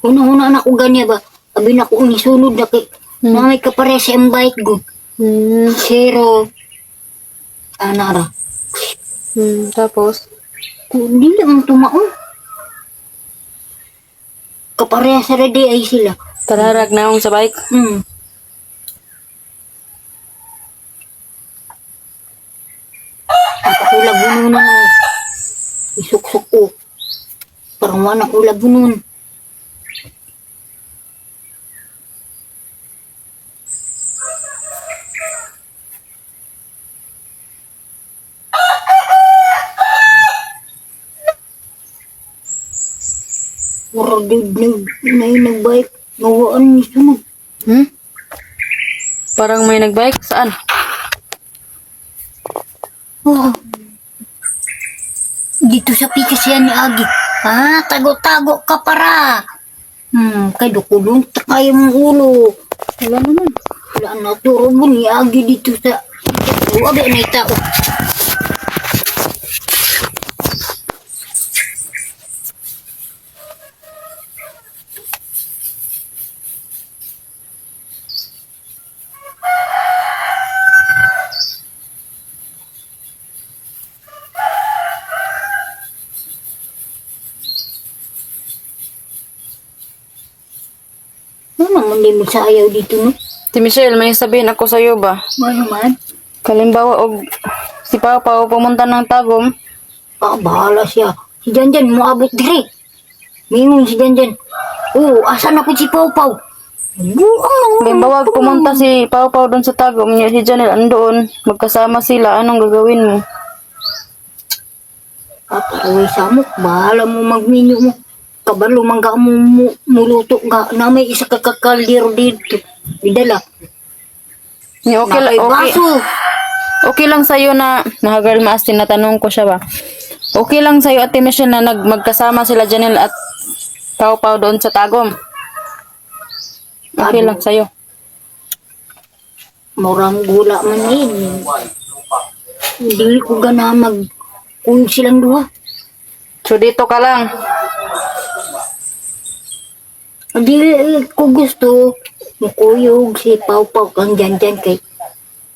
Una-una na ko ganya ba? Sabi na ko nisunod na kay na may kapare sa bike ko. Zero. Anara. Tapos? Hindi naman tumaon. Kapare sa ready ay sila. Tararag na akong sa bike. Ako labunon na ng isuksok ko. Parang wala ko labunon. Mura nagbike. Ngawaan ni sunod. Parang may nagbike? Saan? Oh. Dito sa pikas yan ni Agi. Tago-tago ka para. Kay dukulong takay mong ulo. Wala naman. Wala na turo mo ni Agi dito sa Abi na itao. Ano naman di mo sa ayaw dito no? Si Michelle, may sabihin ako sa'yo ba? Ano man? Kalimbawa, og si Papa pumunta ng Tagum, Bahala siya. Si Janjan mo abot dire. Mingon si Janjan. Asa na po si Pau Pau? kalimbawa pumunta si Papa doon sa Tagum, niya si Janelle andoon, magkasama sila, anong gagawin mo? Paparaway sa mo. Bahala mo magminyo mo. Kabalo mangga mo muluto nga. Na may isa kakakaldero dito. Bidala. Okay lang, okay. Baso. Okay lang sa'yo na, girl Maastin, natanong ko siya ba? Okay lang sa'yo, Ate Michelle, na magkasama sila Janelle at Pau doon sa Tagum? Okay lang sa'yo. Murang gula man yun. Hindi ko gana kung silang duha. So, dito ka lang. Hindi ko gusto mukuyog si Pau Pau kang Janjan kay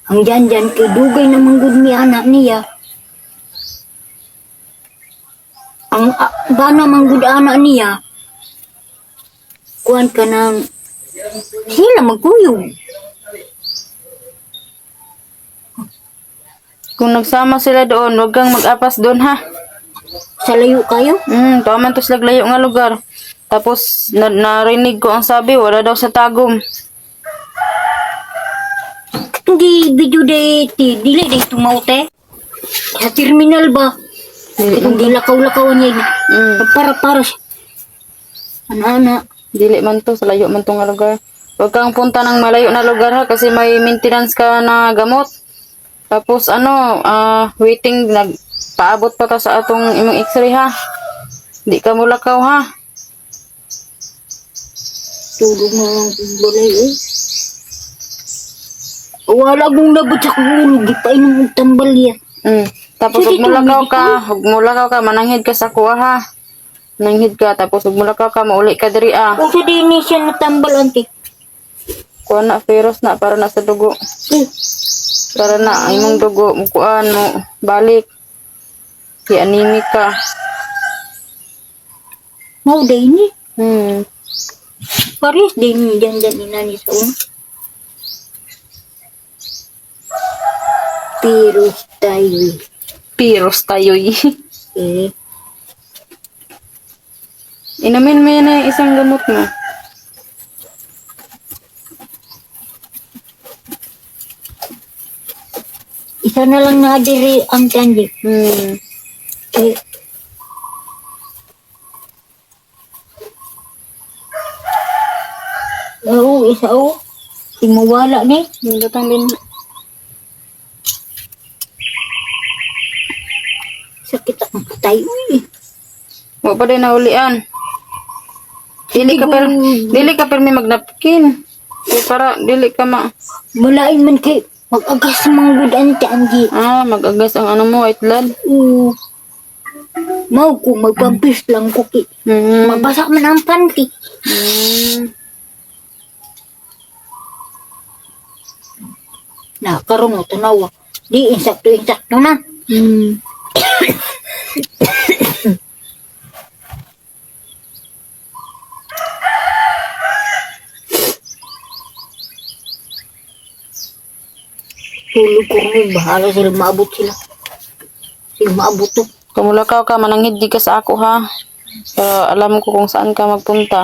ang Janjan kay dugay na manggod ni anak niya. Ang bana manggod anak niya kuan ka ng sila magkuyog. Kung nagsama sila doon, huwag kang mag-apas doon, ha? Sa layo kayo? Taman to sila layo nga lugar. Tapos, narinig ko ang sabi, wala daw sa Tagum. Hindi video dati, dili day tumaute. Sa terminal ba? Hindi lakaw-lakawan niya. Para siya. Ana-ana. Dili man to, sa layo man to nga lugar. Huwag kang punta ng malayo na lugar, ha? Kasi may maintenance ka na gamot. Tapos, waiting, nagpaabot pa ka sa atong imong x-ray, ha? Di ka mulakaw, ha? Tulog na lang balay eh. Wala kong nabot sa kulog. Ipainom ng tambal yan. Tapos, huwag mulakaw ka, mananghid ka sa kuha, ha? Mananghid ka, tapos huwag mulakaw ka, mauli ka diri, Kung sa dini siya natambal, auntie. Kuha na, virus na, para na sa dugo. Para na, ay mong dugo, mukuan mo, balik. Kaya anemic ka. Mau day ni. Paris din dyan inani sa una. Piros tayo, Eh. Inamin mo yan na isang gamot mo. Isa na lang na diri ang candy. Eh. Isa Timawala ni. Datang din. Sakit akong patay. Wa pa din naulian. Dili ka permi magnapkin. Para dili ka Malain man kay mag-agas manggod anti Angie. mag-agas ang ano mo, white blood. Mau ko magpampis lang ko ki. Mabasa man ang panty. Na karon mo tanawa. Di insakto na. Tulog ko rin, bahala sila maabot sila. Sila maabot to. Kumulakaw ka, mananghid di ka sa ako ha. Pero alam ko kung saan ka magpunta.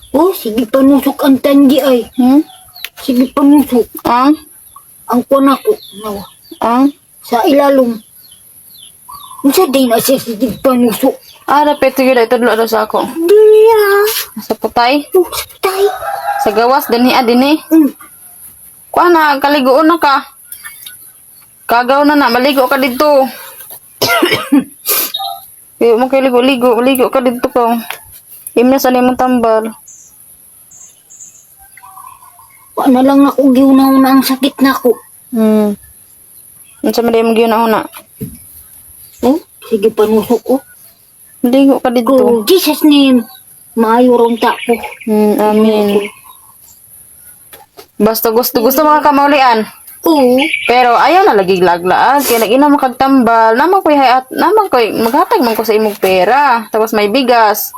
Oh, sige panusok ang tandi ay. Sige panusok. Ang? Ang kunako. Nawa. Ang? Sa ilalong. Masa din na siya sige panusok. Dapat sige ito dulu sa ako. Diya. Sa putay. Tay. Sa gawas, dinhi dinhi. Kuha na, kaligoon na ka. Kagaw na na, maligo ka dito. Kaya mo kay ligo ka dito ko. Imna sa limang tambal. Wa na lang ako giunaw na ang sakit na ko. Unsa man di mo giuna-una? Oh, sige panusok ko. Ligo ka dito. Ko, Jesus name. Maayo rong ta ko. Amen. Basta gusto mga kamaulian. Oo. Pero ayaw na lagi laglaag. Kaya nag-ina makagtambal. Naman ko'y maghatag man ko sa imong pera. Tapos may bigas.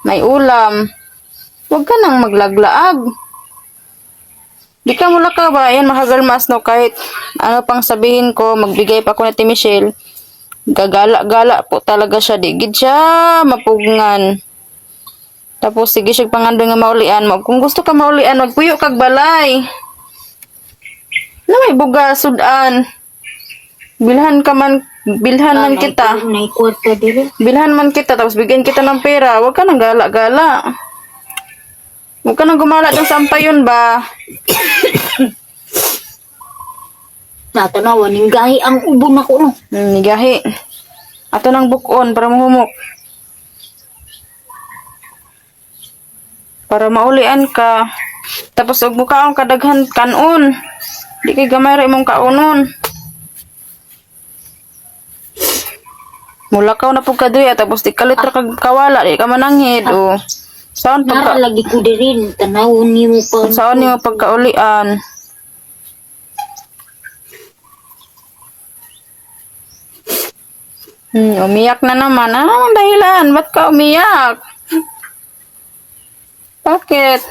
May ulam. Huwag ka nang maglaglaag. Di ka mula ka ba? Ayan, makagalmas no. Kahit ano pang sabihin ko, magbigay pa ko na ti Michelle. Gagala-gala po talaga siya. Digid siya mapugngan. Tapos sige siya pangando nga maulian mo. Kung gusto ka maulian, magpuyo kag balay. Na may bugas, sudan. Bilhan man kita. Nay kwarta dire. Bilhan man kita, tapos bigyan kita ng pera. Huwag ka nang gala-gala. Huwag ka nang gumala ng sampayon ba? Natanawa ning gahi ang ubon ako no. Nigahi. Ato nang bukon para mahumok. Para maulian ka. Tapos og mukaon kadaghan kanon. Di kay gamay ra imong kaunon. Mulakaw na pug kaduya tapos di kalit ra kag kawala di ka mananghid o. Saan Nara pagka lagi ko dirin tanawon nimo pa. saan nimo pagkaulian? Umiyak na naman. Anong dahilan? Ba't ka umiyak? Bakit?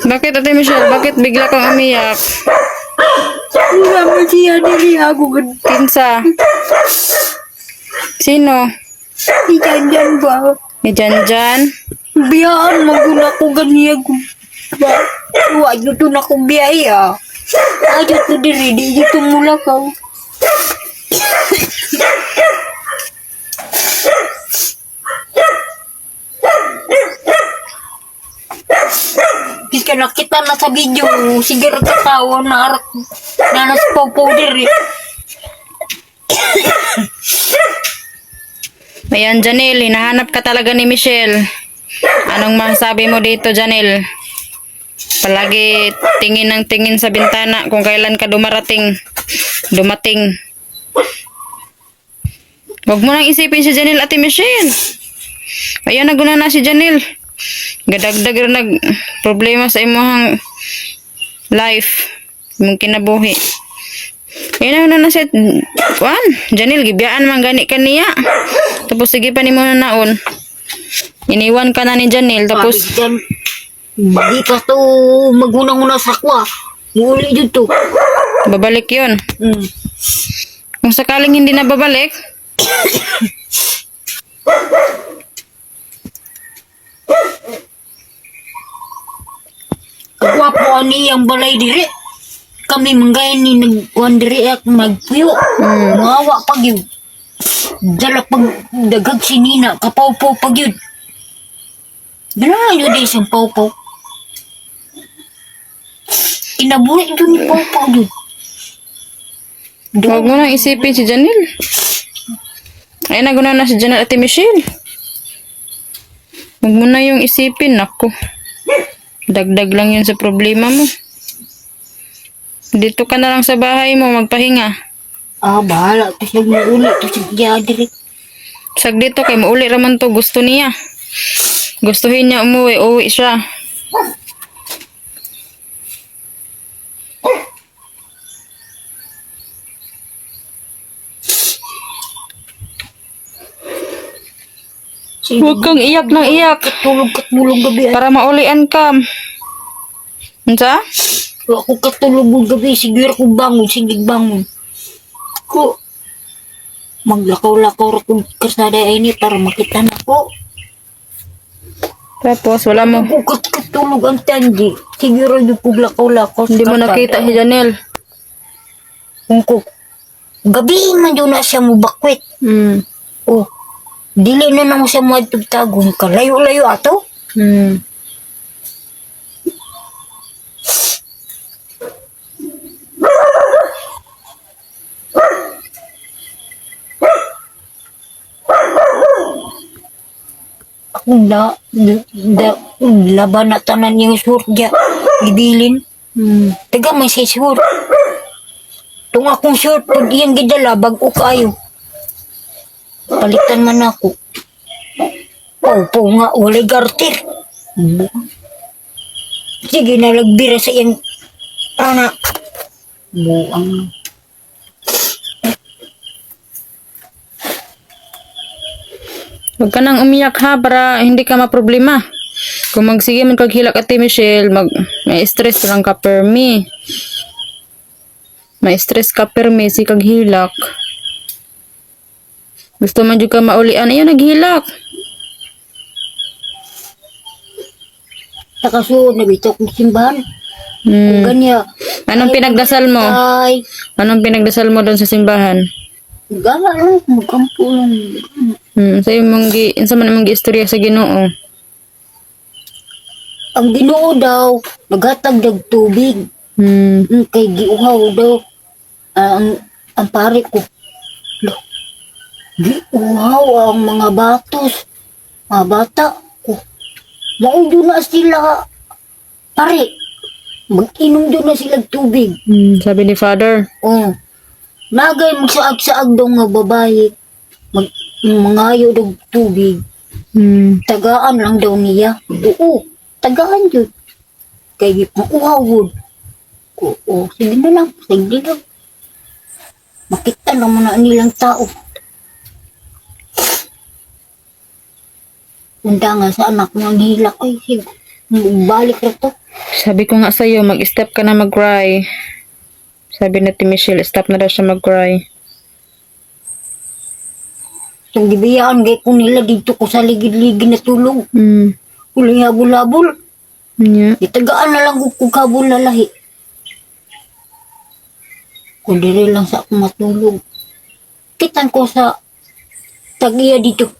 Bakit, Ate Michelle? Bakit bigla kang umiyak? Wala mo siya diri ako gud. Kinsa? Sino? Ijanjan ba? Ni Janjan? Biyaan maguna ko ganiya ko. Ba? Wa jud na ko biyaya. Ayo to diri di jud mula ka. Bisa nakita na sa video, sige ra katawa na arak na nas powder eh. Ayan, Janelle, hinahanap ka talaga ni Michelle. Anong masasabi mo dito, Janelle? Palagi tingin ng tingin sa bintana kung kailan ka dumating. Huwag mo nang isipin si Janelle, Ate Michelle. Ayan, naguna na si Janelle. Gadagdag rin nag problema sa imong life. Imong kinabuhi. Ayan na siya. Janelle, gibiyaan man gani ka niya. Tapos sige pa ni mo na naon. Iniwan ka na ni Janelle. Tapos Di ka to magunang-una sa kwa. Muli jud to. babalik yon. Kung sakaling hindi na babalik, Kagwapo ani ang balay diri. Kami manggayon ni nagkuhan diri at magpuyo. Ngawa pag yun. Dala pag dagag sinina, kapaw-paw pag yun. Ganahan yun din siyang paw-paw. Inabulit doon ni paw-paw yun. Huwag mo nang isipin si Janelle. Ay, naguna na si Janelle at Michelle. Huwag mo na yung isipin, ako. Dagdag lang yun sa problema mo. Dito ka na lang sa bahay mo, magpahinga. Bahala. Tapos nag-ulit. Tapos diri. Sag dito kay mauli raman to, gusto niya. Gustuhin niya umuwi, uwi siya. Huwag kang iyak ng iyak. Katulog gabi. Para maulian ka. Unsa? Ako katulog gabi. Sige ako bangon. Sige bangon. Ako. Maglakaw-lakaw ako kasada ini para makita na ko. Tapos wala mo. Ako katulog ang tanji. Siguro yung puglakaw-lakaw. Hindi mo nakita si Janelle. Ko. Gabi man doon na siya mubakwit. Oh. Dili na nang siya matugtagong ka. Layo-layo ato. Ako laban na tanan yung surya. Gibilin. Taga may si sur. Tung akong short, pag iyang gidala, bago kayo. Palitan man ako. Pau nga, walay garter. Sige, nalagbira sa iyang anak. Buang. Huwag ka nang umiyak ha, para hindi ka maproblema. Kung magsige man kaghilak ate Michelle, may stress lang ka permi. May stress ka permi si kaghilak. Gusto man jud ka maulian, ayun naghilak. Nakasunod na bitok ng simbahan. Kung ganya. Anong pinagdasal mo? Ay, Anong pinagdasal mo doon sa simbahan? gala lang. Magkampo lang. Sa'yo mong insa man mong giistorya sa Ginoo. Ang Ginoo daw, naghatag ng tubig. Kay giuhaw daw. Ang pare ko. Giuhaw ang mga batos. Mga bata ko. Maudo na sila. Pare, mag-inom doon na sila tubig. Sabi ni Father. Oh. Nagay magsaag-saag daw nga babae. Mangayo daw tubig. Tagaan lang daw niya. Oo, tagaan yun. Kaya mauhaw yun. Oo, sige na lang. Sige lang. Makita naman na nilang tao. Punta nga sa anak ng hilak. Ay, sige. Balik na to. Sabi ko nga sa'yo, mag-step ka na mag-cry. Sabi na Michelle, stop na daw siya mag-cry. Yung gibiyaan, gay ko nila dito ko sa ligid-ligid na tulog. Uling habol-habol. Yeah. Itagaan na lang ko kabul na lahi. Kung diri lang sa akong matulog. Kitan ko sa tagiya dito.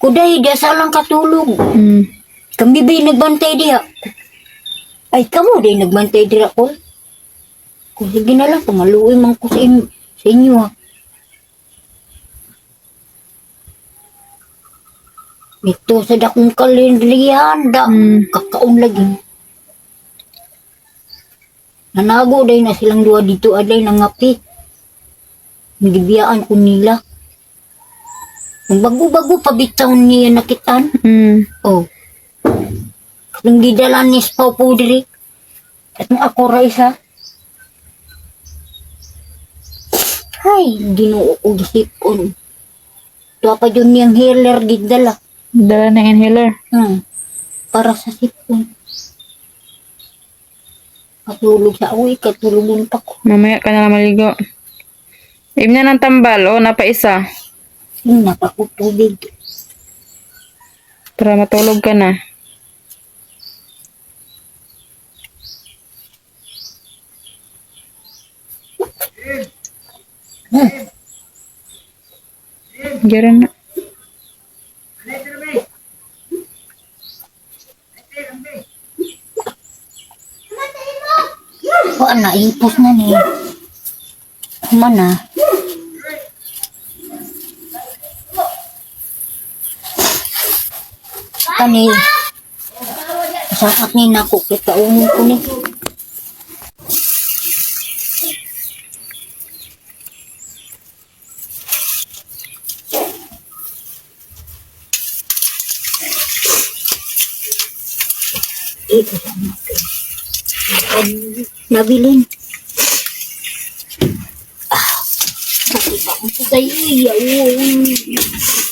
Kuday, dasa lang katulog. Kami ba'y nagbantay diha? Ay, kamo din nagbantay diha ko. Kung sige na lang, pamaluoy man ko sa inyo ha. Ito sa dakong kalendriyan, kakaon lagi. Nanago day na silang duwa dito, aday nangapi. Nagibiyaan ko nila. Kung bago-bago pabitaw niya nakitan. Oh. Kung gidalan ni Spaw po diri. At ako raisa. Hay, ginoo ko gisipon. Tuwa pa dyan niyang healer gidala. Dala na inhaler. Para sa sipon. Katulog sa uwi, katulog pa ko. Mamaya ka na lang maligo. Ibig na ng tambal, o, napaisa. Napako tubig. Para matulog ka na. Diyan na. Wala na, ipos na ni. Mana? Kani, sakat ni nako kita ungo ko ni. Nabilin. Kay iya,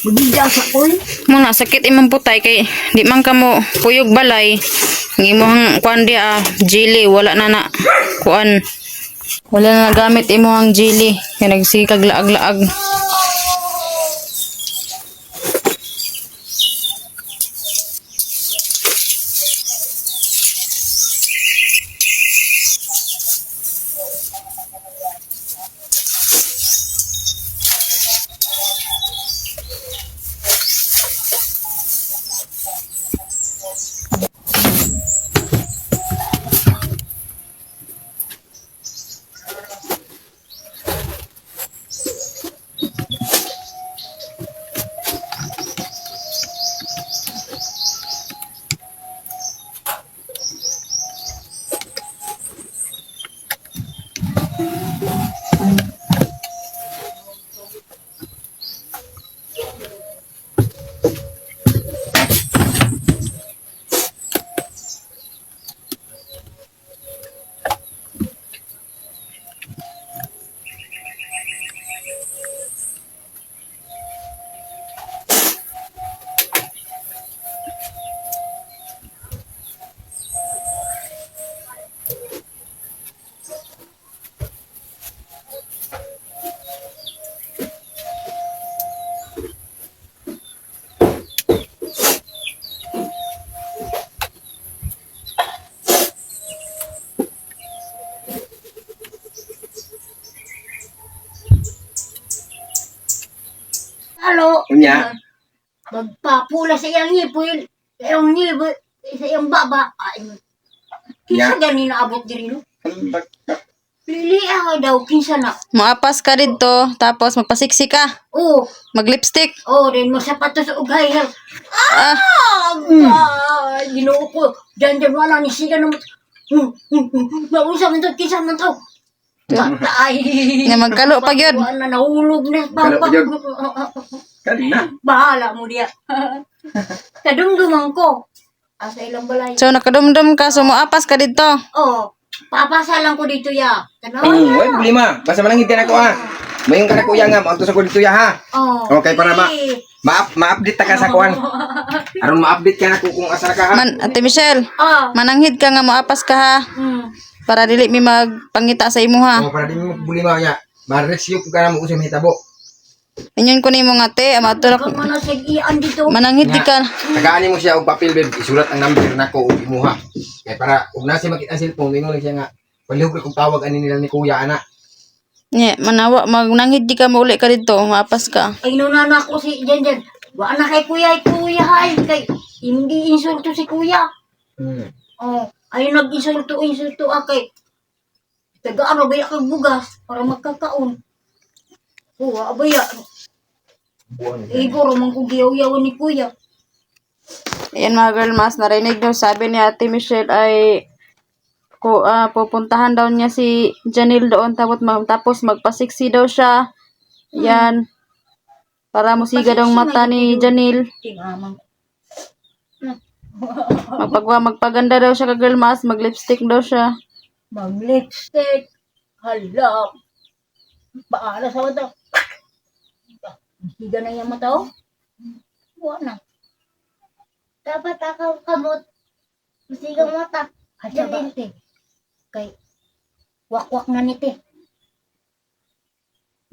magigasa ko eh. Muna sakit imong putay kay di man kamo puyog balay. Ang imong kuan di jelly wala na na kuan. Wala na gamit imong jelly kay nagsikag laag-laag. Halo. Unya. Magpapula sa iyang ngipil. Sa iyang ngipil. Sa iyang baba. Ay, kinsa Ya. gani na abot diri no? Pili ako daw kinsa na. Maapas ka dito tapos magpasiksi ka. Oh, Mag-lipstick. rin mo sapatos ug high. Ah, Ginoo ko. Diyan wala ni siya na. Maunsa man to kinsa man to. Ay. nga magkalo pa gyud. Wala nahulog na Kalo pa gyud. Kanina. Bahala mo diya. Kadumduman ko. Asa ilang balay. So nakadumdum ka so moapas ka dito. Oh, papasa lang ko dito ya. Tanaw Wala problema. Basta manangit ako ha. Mayong ka na kuya nga, maagtos ako dito ya ha. Oh. Okay, para ma-update ta ka sa kuan. Aron ma-update ka na kung asa ka ha. Ate Michelle, Ah. mananghid ka nga moapas ka ha. Para dili mi magpangita sa imo ha. O para di mo problema nya. Ma-rescue ko ka na mo usay mahitabo. Inyon ko nimo nga te, amato Kung mana sa iyan dito. mananghid di ka. Tagaan mo siya og papel babe, isulat ang number nako og imuha. Kay para ug nasi makita ang cellphone, mingon lang siya nga palihog kung tawag ani nila ni kuya ana. Nye, manawa magnanghid di ka mauli ka dito, maapas ka. Ay nunan ako si Jen. Wa na kay kuya hay kay hindi insulto si kuya. Oh, ay nag-insulto kay. Tagaan ba kag bugas para magkakaon. Oh, abaya. Igor man ko giyaw-yawan ni kuya. Ayan mga girl mas, narinig daw sabi ni Ate Michelle ay pupuntahan daw niya si Janil doon tapos magpasiksi daw siya. Yan. Para musiga daw ang mata ni Janil. Tingamang. Magpaganda daw siya ka girl mas, mag-lipstick daw siya. Mag-lipstick. Hala. Paala sa mata. Higa na yung mata, oh. Buwan na. Dapat ako kamot. Masigang mata. Asa ba, te? Kay, wakwak na ni, te.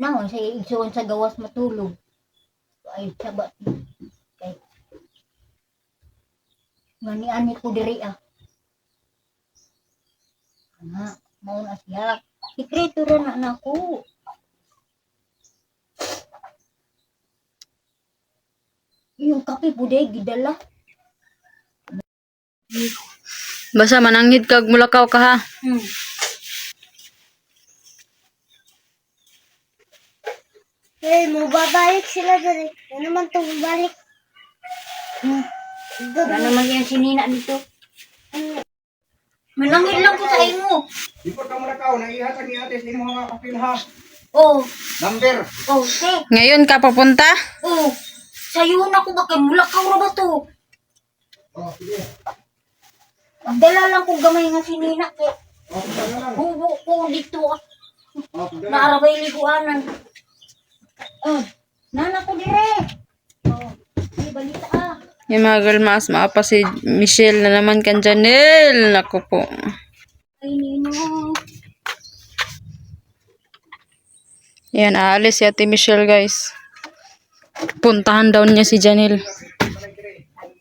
Naon, sa igsuon sa gawas matulog. Ay, sabat. Kay, Ngani-ani ko diri ah. Ana, mao na siya. Sikreto ra na nako. Yung kape buday gidala. Basta mananghid kag mulakaw ka ha. Hmm. Hey, mo babalik sila dali. Ano naman to babalik? Wala naman yan sinina dito. Manangin lang ko sa imo. Di po ka muna kao, naihatag ni ate sa imo mga kapil ha. Oh, Number. oh, te. Ngayon ka papunta? Oh, sayo na ko ba kay mulakaw ra ba to? Oh, sige. Dala lang ko gamay nga sinina kay Oh, pagdala lang. bubo ko dito ah. Oh, pagdala. Naarabay liguanan. Oh, nana ko dire. Oh, may balita ah. Yung mga girl mas maapa si Michelle na naman kan Janelle. Naku po. Ay nino. Yan, aalis si Ate Michelle guys. Puntahan daw niya si Janelle.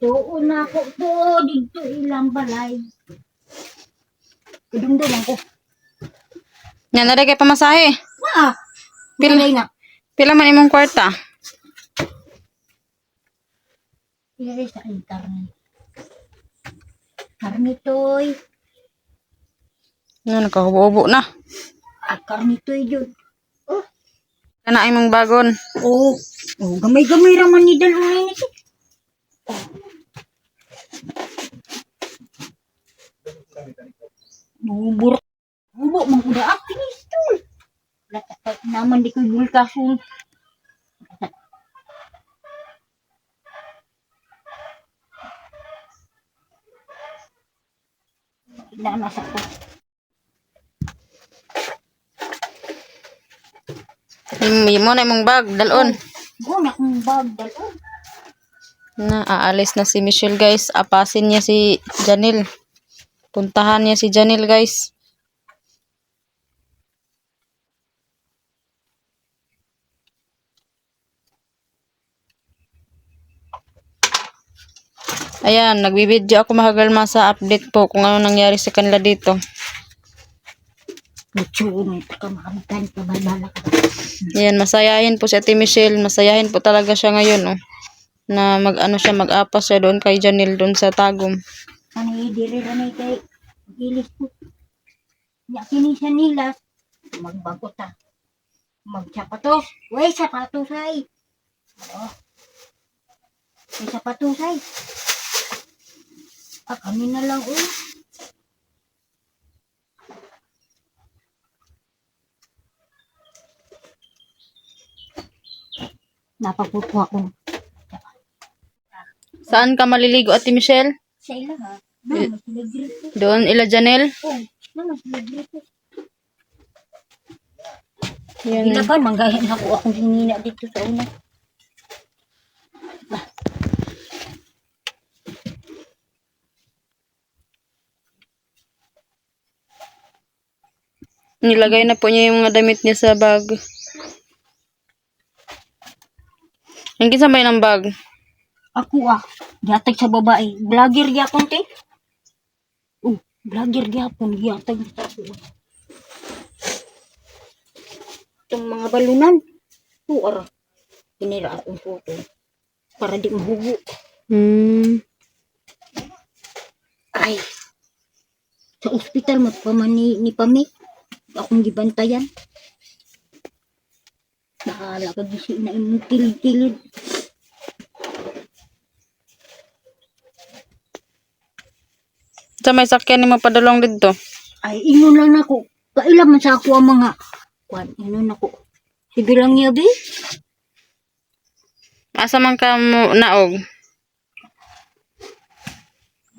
Doon na ako to dito ilang balay. Kudumdum ako. Yan, nari kay pamasahe. Ah, pilay nga. Pila man imong kwarta? Pilay sa internet. Karnitoy. Yan, nakahubo-hubo na. Ah, karnitoy yun. Kana imong bagon. Oh, oh, gamay-gamay raman ni Dalunay nito. Bubur. Bubo, mangkuda ak, pinistol. Naman di ko'y bulkasun. Nanas ako. Mo na imong bag, dalon. Guna akong bag, dalon. Na, aalis na si Michelle guys. Apasin niya si Janelle. Puntahan niya si Janelle guys. Ayan, nagbibideo ako mga girl mas sa update po kung ano nangyari sa kanila dito. Lutsuon, taka makamitan, pabalbala ka. Ayan, masayahin po si Ate Michelle. Masayahin po talaga siya ngayon, oh. Na mag-ano siya, mag-apas siya doon kay Janelle doon sa Tagum. Ano diri ranay kay gilis ko. Nya kini sa nilas, magbago ta. Magsapatos. Way, sapatos ay. Oh. May sapatos ay. Ah, kami na lang, oh. Napapupo ako. Saan ka maliligo, Ate Michelle? Sa ila ha? Naman sila grito. Doon, ila Janelle? Oh, naman sila grito. Yan. Ilaban, manggahin ako akong hinina dito sa una. Nilagay na po niya yung mga damit niya sa bag. Ang kisabay ng bag. Ako ah, gihatag sa babae. Vlogger gyapon te. Oh, vlogger gyapon gihatag sa ako. Itong mga balunan. Tuara. Pinira akong photo. Para di mahugo. Ay. Sa ospital magpaman ni Pami. Akong gibantayan. Nakala ka gisi na imong kilid-kilid. Sa may sakyan ni mapadulong dito. Ay, ingon lang ako. Kailan man sa ako ang mga... Kwan, ingon ako. Sige lang niya, be. Asa man ka mo naog?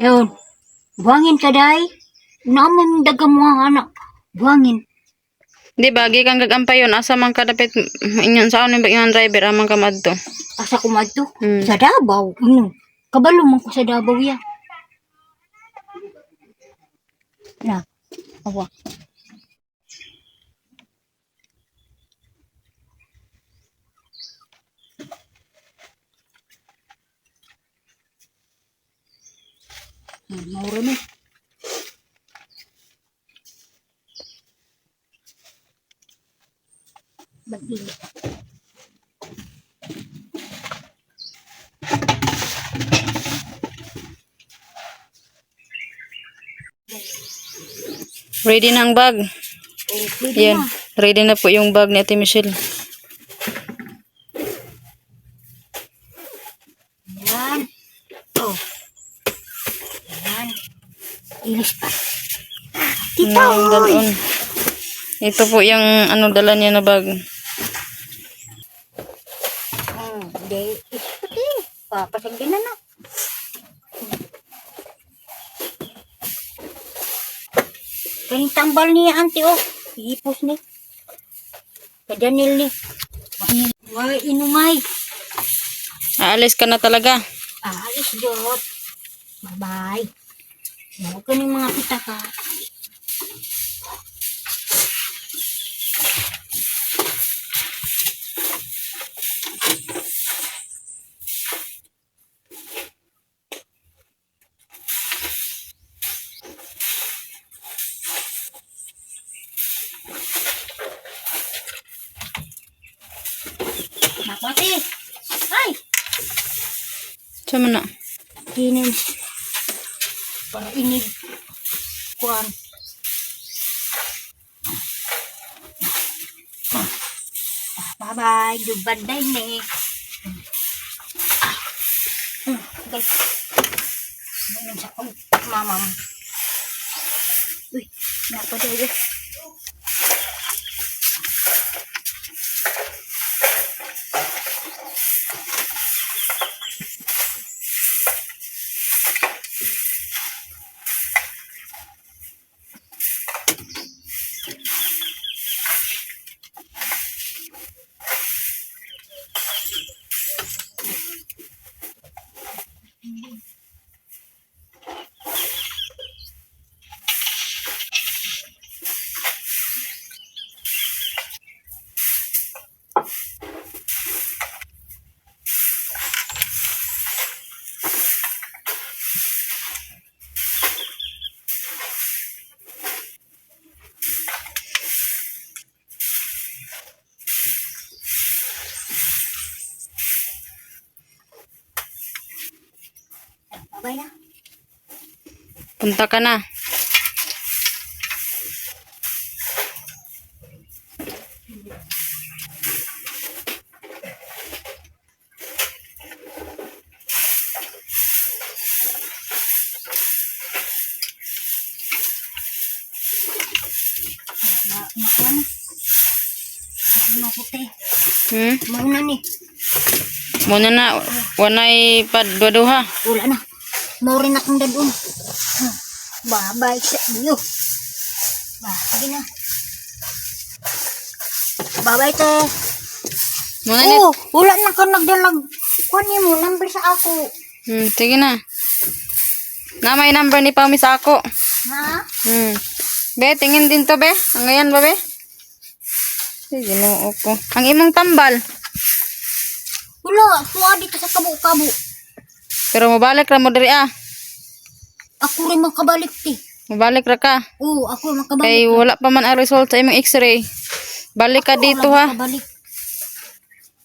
Yun. Buhangin ka, day. Naman daga mo ang anak. Buhangin. Di ba, kang gagampay yun. Asa man ka dapat inyon sa ano yung driver amang ka madto. Asa ko madto? Hmm. Sa Davao. Kabalo man ko sa Davao ya. Na. Awa. Mauro ni. Bagili. Ready na ang bag. Oh, pwede Yan. na. Ready na po yung bag ni Ate Michelle. Yan. Oh. Yan. Ilis pa. Tita, Ang dalon. Ito po yung ano dala niya na bag. Hindi. Papasagyan na na. Kaning tambal niya, auntie, oh. Hipos ni. Kadanil ni. Why inumay? Aalis ka na talaga. Alis, Jot. Bye-bye. Huwag ka ng mga kita ka. Nakati. Ay! Sama na. Kinin. Para inig. Kuan. Bye-bye. Dubaday ni. Guys. Ngayon sa kong mamam. Uy. Napaday. Bye na. Punta ka na. Makuan. Mauna ko te. Hmm? Mauna ni. Muna na. Wanay padwaduha. Wala na. Maurin akong dadun. Bye-bye sa iyo. Sige na. Bye-bye te. Muna na. Oh, wala na ka nagdalag. Kunin mo, number sa ako. Sige na. Na may number ni Pami sa ako. Ha? Be, tingin din to, be. Ang ngayon ba, be? Sige, no, opo. Ang imong tambal. Wala, tuwa dito sa kabo-kabo. Pero mabalik ra mo diri, ah. Ako rin makabalik ti. Mabalik ra ka. Oo, ako rin makabalik. Kay wala pa man ang result sa imong x-ray. Balik ka dito, ha. Makabalik.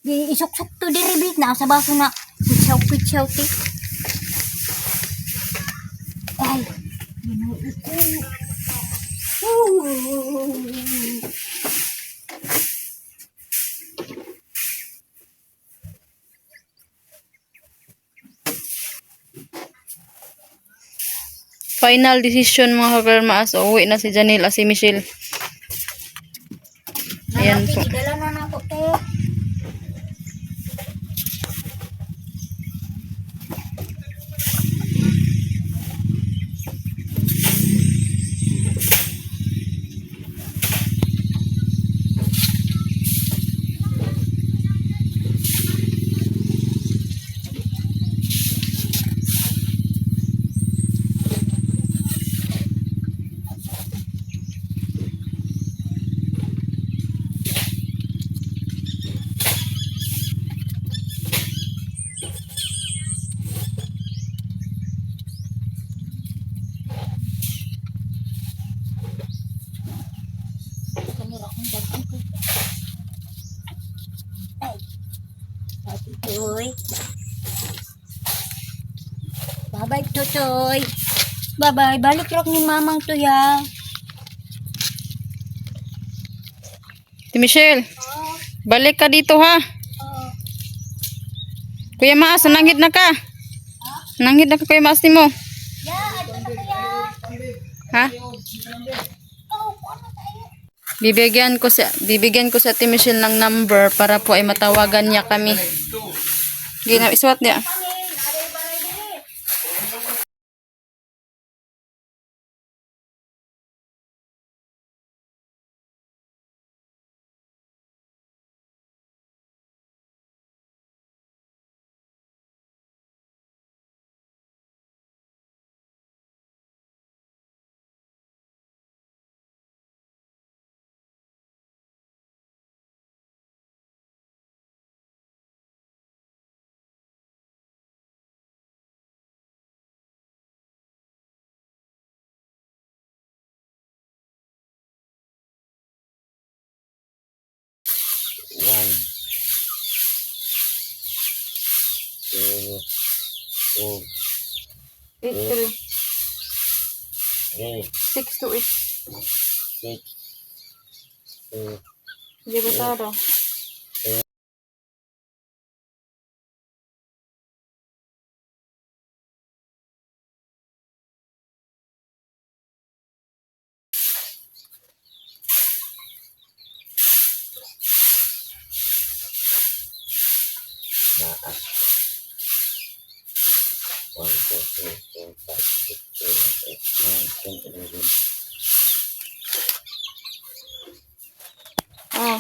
Di isok-sok to diri bit na sa baso na. Pitsaw ti. Ay. Final decision mga kagarmaas. Uwi na si Janelle at si Michelle. Ayan po. Dala na na ako te. Bye-bye, Tutoy. Bye-bye. Balik rock ni Mamang to ya. Ate Michelle, balik ka dito ha. Kuya Maas, nanghid na ka. Nanghid na ka Kuya Maas ni mo. Ha? Bibigyan ko sa Ate Michelle ng number para po ay matawagan niya kami. Gina, isuot niya. Eight, three. 628. Hindi ba taro? Oh,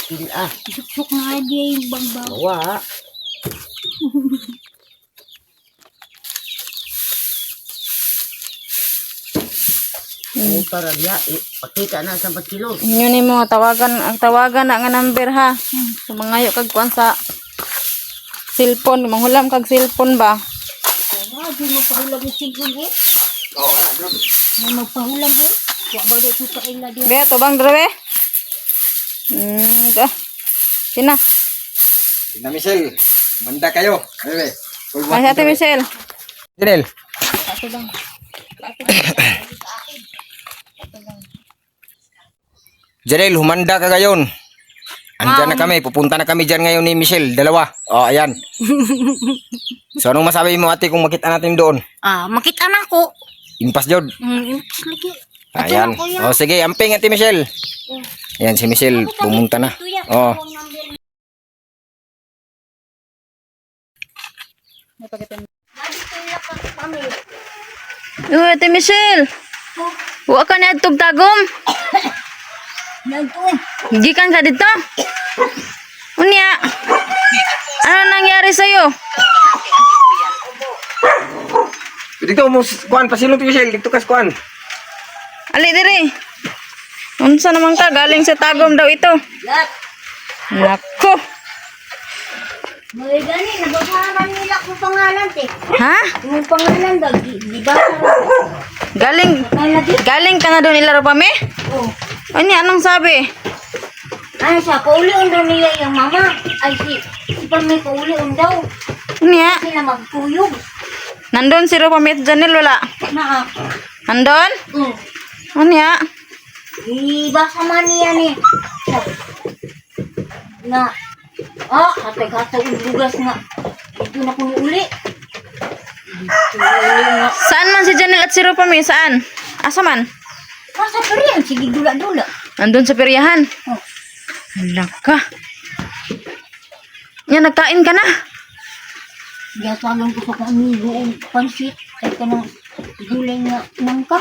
Sila. Suk-suk nga dia yung bangbaw. Bawa. Para dia pakita na sa 4 kilo. yun ni mo ang tawagan na nga number ha. Sumangayo kag kuan sa cellphone, manghulam kag cellphone ba? Ah, di mo pahulag yung sigol eh. Oh, anak, bro. May magpahulag eh. Kaya bago ito sa ila dia. Be, to bang drawe? Da. Sina? Tina Michelle, manda kayo. Bebe. Ay, Ate Michelle. Janel. Ito bang. Janel, humanda ka ngayon. Andyan na kami, pupunta na kami dyan ngayon ni Michelle, dalawa. Oh, ayan. So, anong masabi mo ate kung makita natin doon? Ah, makita na ko. Impas jod. Impas lagi. Ayan. Oh, sige, amping ate Michelle. Ayan, si Michelle, pumunta na. Oh. Uy, Ate Michelle. Wa ka na tug tagom. Nagtuon. Gikan ka dito. Unya. Ano nangyari sa'yo? Dito mo, kuan, pasilong ti Michelle, dito kas kuan. Ali diri. Unsa naman ka? Galing sa tagom daw ito. Lat. Nako. May gani, nabasahan nila kung pangalan te. Ha? Yung pangalan daw, di ba? Galing ka na doon ilaro pa me? Oh. Ano anong sabi? Ano siya, paulion daw niya yung mama. Ay, si Pamay paulion daw. Unya. Sila magpuyog. Nandun si Rupa Janel wala. Na, Nandun? Unya. ibasa man niya ni. Na, hatag-hatag yung bugas nga. Ito na kung uli. Ito uli nga. Saan man si Janel at si Rupa Saan? Asa man? Masa pa rin, sige dula-dula. Nandun sa peryahan. Oh. Naka. Yan, nagkain ka na. Biasa lang ko sa kamigo o pansit. Kaya ka ng gulay nga nangka.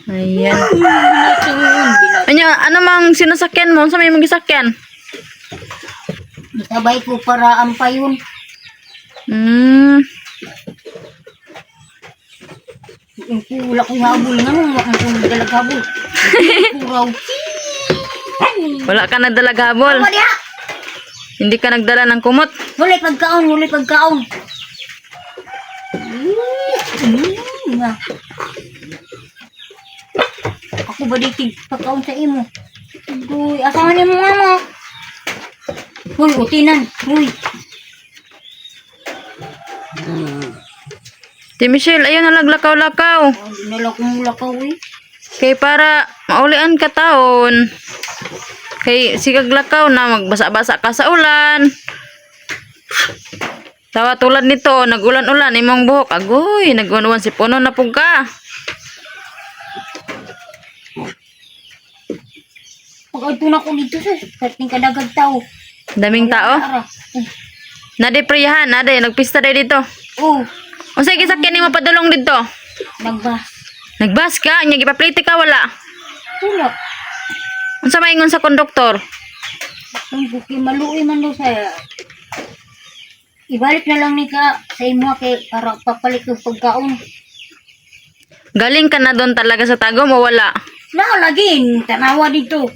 Ayan. Ano mang sinasakyan mo? Sa may magisakyan? Sabay ko para ampay yun. Wala ko habol nga nung wala ko nagdalag habol. Kuraw. Wala ka nagdalag habol. Apa dia? Hindi ka nagdala ng kumot. Mulai pagkaon, mulai pagkaon. Nga. Ako ba di pagkaon sa imo? Uy, asahan niyo mo nga mo. Uy, utinan. Uy. Ti Michelle, ayaw na laglakaw-lakaw. Hindi na lang kumulakaw eh. Kay para maulian ka taon. Kay sigag lakaw na magbasa-basa ka sa ulan. Tawa tulad nito, nagulan-ulan imong buhok. Agoy, nagunuan si puno na pug ka. Pag ito na ko dito sir, kating kadagag tao. Daming tao. Ara. Nadepriyahan, nade nagpista day dito. Oh, Unsay gisakyan nimo padulong dito? nagbas. Nagbas ka, nya gipaplite ka wala. Tulak. Unsa maingon sa konduktor? Ang buki maluoy man daw sa ibalik na lang ni ka sa imo kay para papalit ng pagkaon. Galing ka na doon talaga sa Tagum o wala? Nakalagin, tanawa dito.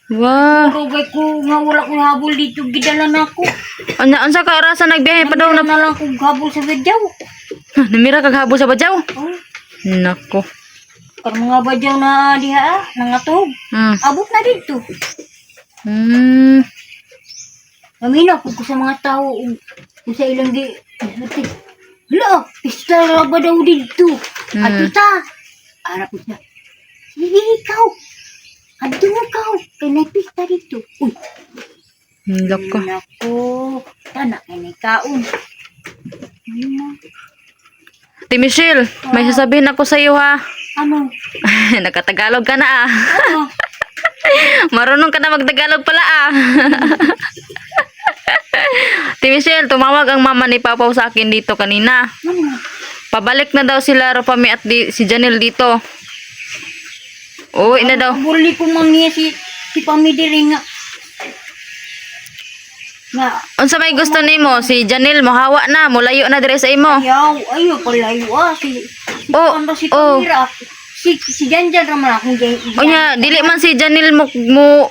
Wow. Rugay ko nga wala ko habol dito, gidala na ako. Unsa ka orasa nagbiyahe pa daw Namira na lang kong habol sa badyaw. Namira kag habo sa badyaw. Oh, Nako. kar mga badyaw na diha, nangatog. Abot na dito. Hmm. Mamina ko sa mga tao, kung sa ilang di, hala, pista ba daw dito? At ita, harap niya. Sige ikaw, adto ikaw, kay may pista dito. Uy, Nako. nako, tanak kay may kaon. Ti Michelle, may sasabihin ako sa iyo ha. Ano? Nakatagalog ka na ah. Ano? Marunong ka na magtagalog pala ah. Ti Michelle, tumawag ang mama ni Papaw sa akin dito kanina. Ano? Pabalik na daw sila Ropami at si Janelle dito. Uwi na daw. Buli ko mangiya si Pamidiri nga. Nga, Unsa may gusto nimo? Si Janelle mohawa na, mulayo na dire sa imo. ayaw palayo ah. Oh, Ano si oh. Pamira? Si Janjan naman akong Onya, dili man si Janelle mo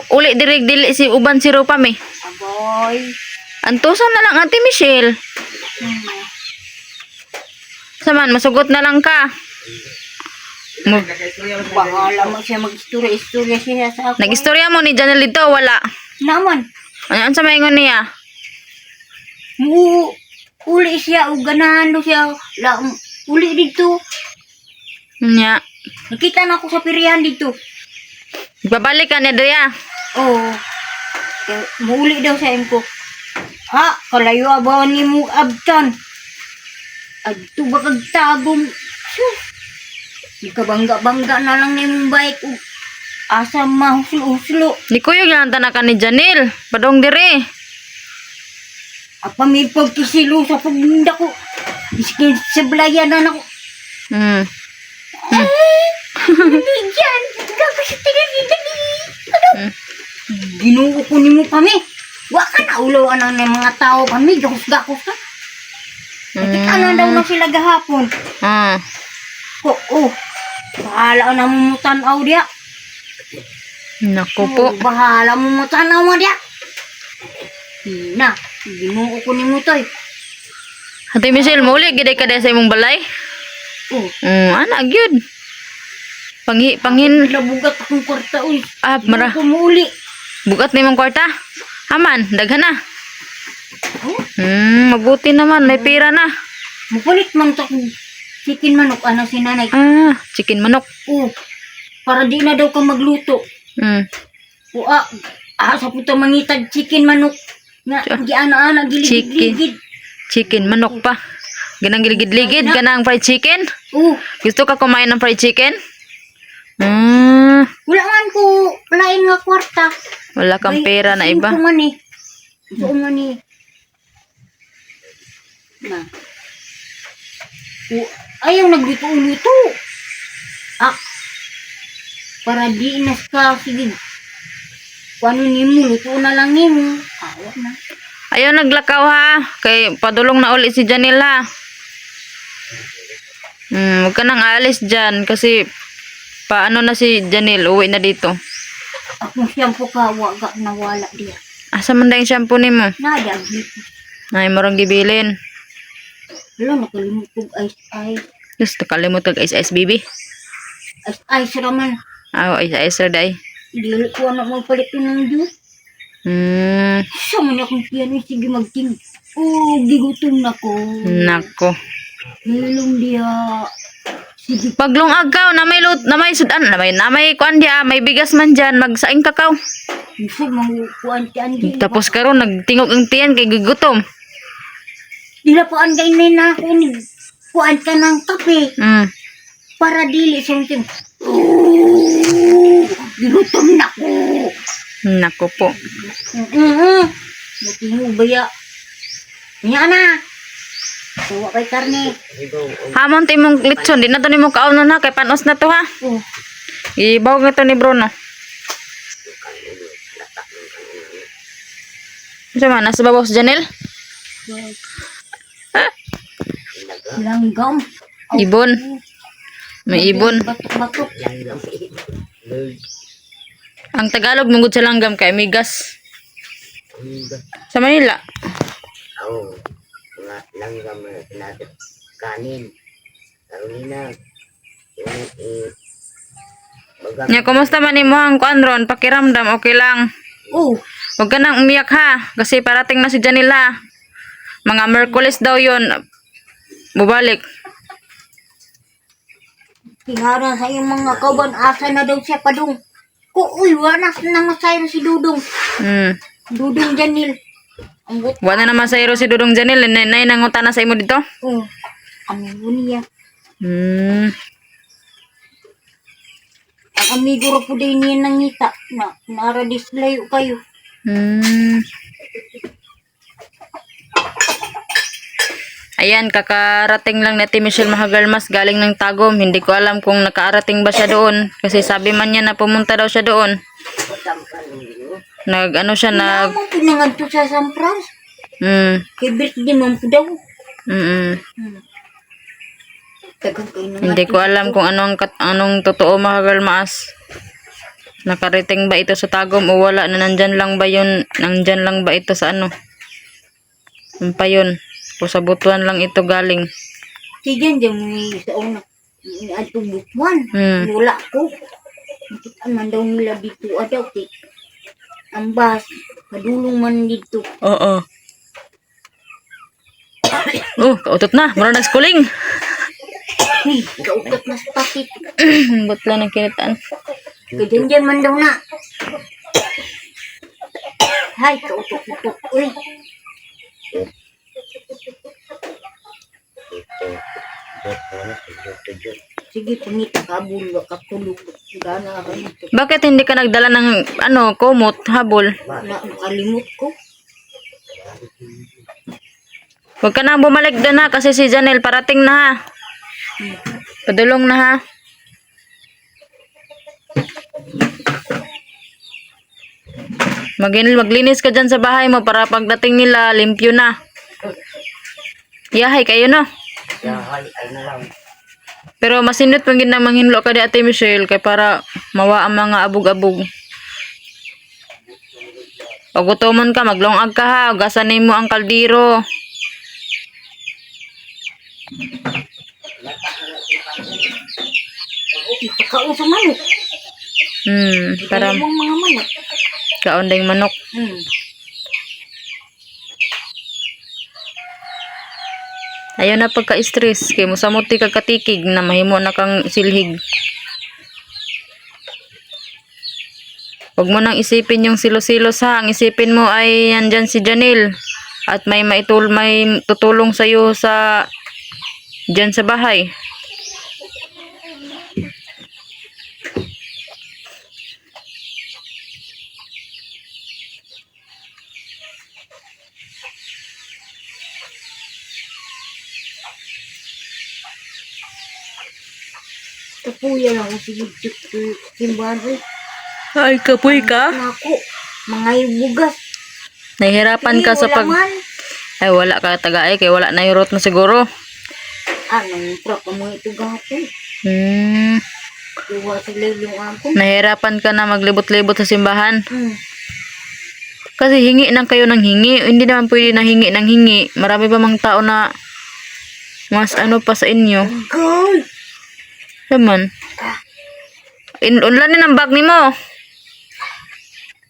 uli dili si uban si Ropami. Aboy. Antusan na lang Ate Michelle. Saman, masugot na lang ka. Mo, Bahala mo siya mag-istorya siya sa ako. nag-istorya mo ni Janelle dito, wala. Naman, Ano sa maingon niya? uli siya, o ganahan do siya. Uli dito. Nya, Nakita na ako sa pirihan dito. babalik ka niya diya. Oo. Muli daw sa ko. Ha, kalayo abaw ni mo abtan. Adto ba kag tagom? Di ka bangga na lang ni mong bike. Asa mahuslo-huslo. Di ko yung tanakan ni Janelle. Padong dire. Apa may pagkisilo sa pagminda ko. Iskin sa belayan na ako. Hindi dyan. Gagasitin na ano? Ginuo ko ni mo kami. Wa ka na ulawan ng mga tao kami. Gakos-gakos ka. Nakita na daw na sila gahapon. Oo. Bahala na mo tanaw dia. Naku po. Bahala mo tanaw mo dia. Na, ginuo ko ni mo toy. Ate Michelle, muli gid ka sa imong balay. Oh. Ana gyud. Panghin Nabugat akong kwarta uy. mara. Kumuli. Bugat ni mong kwarta. Aman, daghan na. Oh. Mabuti naman, may pira na. Mukulit man to chicken manok ano si nanay. Chicken manok. Oh. Para di na daw ka magluto. O sa puto mangitag chicken manok. Nga, giana-ana, giligid-ligid. Chicken manok pa. Ganang giligid-ligid, ganang fried chicken. Gusto ka kumain ng fried chicken? Wala man ko lain nga kwarta. Wala kang pera na iba. Ito man eh. Ito man eh. Na. Ayaw nagluto-luto. Para di nas ka, sige. Kung ano nimo, luto na lang nimo. Awa na. Ayaw naglakaw ha. Kay padulong na ulit si Janelle ha. Huwag ka nang alis dyan. Kasi paano na si Janelle, uwi na dito. Akong shampoo ka, waga nawala diya. Asa man dahil shampoo ni mo? Nada, dito. Ay, marang gibilin. Wala, nakalimut kong ice. Gusto kalimot kag ice baby. Ice raman. Ice day. Dili ko ano magpalit ng juice. Sa man akong piano, sige magting. Oh, gigutom na ko. Nako. Hilong diya. Sige, Paglungag ka, na may lut, na may sudan, na may kuan dia, may bigas man dyan, magsaing kakaw. gusto mong kuhan di. Tapos karon nagtingog ang tiyan kay gugutom. Dila po ang ganyan na ako ni kuhan ka ng kape. Para dili sumting. Gilutom na ko. Nako po. Mutingo baya. Nya na. Tuwa kay karne. Hamon ti mong litson, di na to nimo kaon na kay panos na to ha. Oh. Ibaw nga to ni Bruno. Sama nasa babaw si Janel? Langgam. Ibon. May ibon. Batok-batok. Ang Tagalog mungod sa langgam kay migas. Sa Manila. Oo. Mga langgam na pinatid kanin. Carolina. Nya kumusta man nimo ang kuan ron? Pakiramdam okay lang. Oh. Huwag ka nang umiyak ha, kasi parating na si Janila. Mga Merkulis daw yon bubalik. Tingara sa iyong mga kauban, asa na daw siya padung. Uy, wanas na masaya si Dudong. Dudong Janil. Ang gut. Wala na masayro si Dudong Janil, nay nangutana sa imo dito. Oh. Ano yun niya? Ang amigo ra po din niya nangita na nara-display kayo. Ayan, kakarating lang ni Ate Michelle Mahagalmas galing ng Tagum. Hindi ko alam kung nakaarating ba siya doon. Kasi sabi man niya na pumunta daw siya doon. Nag-ano siya, nag... Ano pinangad to sa San Fran? Kay birthday mo po daw. Tagang kayo na Hindi ko alam kung anong totoo Mahagalmas. Nakarating ba ito sa Tagum o wala na nandyan lang ba yun? Nandyan lang ba ito sa ano? Ano pa yun? O sa Butuan lang ito galing. Sige, dyan may sa una. May atong Butuan. Wala ko. Nakita man daw nila dito. Adaw, ang bus. Madulong man dito. Oo. Kautot na. Mura na schooling. Uy, kautot na sa patit. Butla ng kinitaan. Kadyan man daw na. Hay, kautot-utot. Uy. Sige, pangita ka, bulo ka, tulog. Gana ka nito. Bakit hindi ka nagdala ng kumot, habol? Nakalimot ko. Huwag ka nang bumalik doon ha, kasi si Janel parating na ha. Padulong na ha. Maglinis ka dyan sa bahay mo para pagdating nila, limpyo na. Yahay kayo no? Yahay, ay na lang. Pero masinit pang ginamanghinlo ka di Ate Michelle kay para mawa ang mga abog-abog. O gutomon ka, maglongag ka ha, ugasan mo ang kaldero. Ipakaon sa manok. Para Ipakaon mga manok. kaondeng manok. Ayaw na pagka-stress kay musamuti kag katikig na mahimo na kang silhig. Huwag mo nang isipin yung silo-silos ha. Ang isipin mo ay nandyan si Janil at may tutulong sa'yo sa dyan sa bahay. Kapuya lang ako sige simbahan. Ay, kapoy ka? Ako, mga bugas. Nahihirapan ka sa pag... Ay, wala ka tagaay kay wala na hirot na siguro. Anong truck mo ito gahapon? Iwa sa lelong ako. Nahihirapan ka na maglibot-libot sa simbahan. Kasi hingi nang kayo ng hingi. Hindi naman pwede na hingi ng hingi. Marami ba mang tao na mas ano pa sa inyo? God! Naman. Unlanin ang bag ni mo.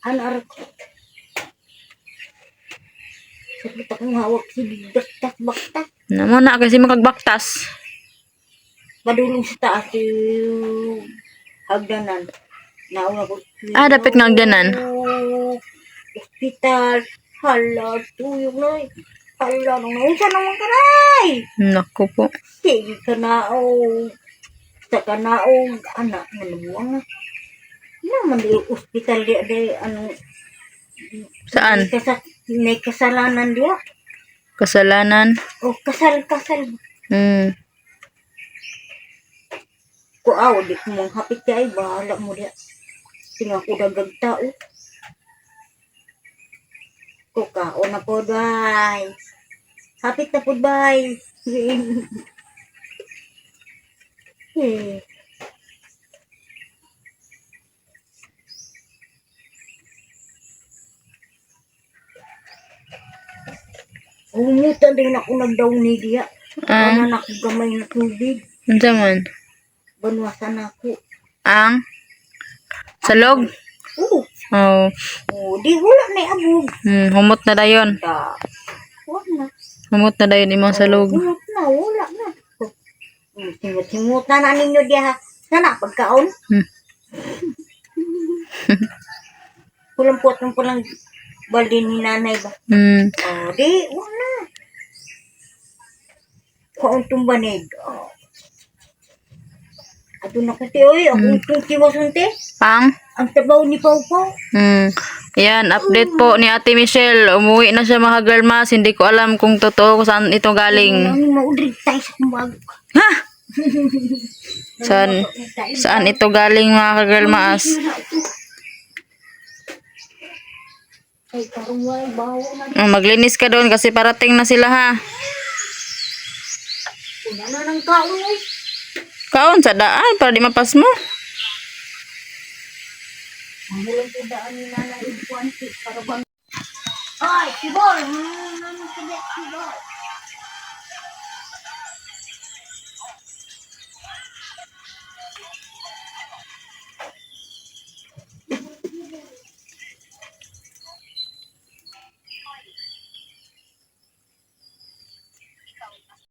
Ano arak? Sakit akong hawak si baktas. Namo na kasi makagbaktas. Padulong sa taas yung hagdanan. Nauna ko. Ah, dapat nga hagdanan. Hospital. Hala, tuyok na. Hala, nung naunsa naman ka na. Naku po. Sige ka na, sa ka na, anak, manubuang na. Naman di hospital di, ano, Saan? may kasalanan dia. Kasalanan. Kasal. Hmm. Kuaw, di ko mong hapit kay, bahala mo dia. Tingnan ko dagag tao. Kukao na po, bay. Hapit na po, bay. Eh. Umutan din ako nagdaw ni dia. Ano na ako gamay na tubig. Unsa man? Banwasan ako. Ang salog. Oh. Di wala na abog. Humot na dayon. Wala. Humot na dayon imong salog. Wala na. Simut na ninyo diya ha. Sana pagkaon. Pulampot ng pulang balde ni nanay ba? Di, wala. Kaon tumbanig. Ato na kasi, ako itong kiwasunte. Ang Tabaw ni Pau Pau. Yan, update po ni Ate Michelle. Umuwi na siya mga girlmas. Hindi ko alam kung totoo kung saan ito galing. Ang maudrig tayo sa kumbag. Ha? Saan ito galing mga girlmas? Ay, karungay, bawa na. Maglinis ka doon kasi parating na sila ha. Una na ng kaon eh. Kaon sa daan para di mapas mo. Mamulang po daan ni nanay. Para bang... Ay, si Bol! Ano si Bol?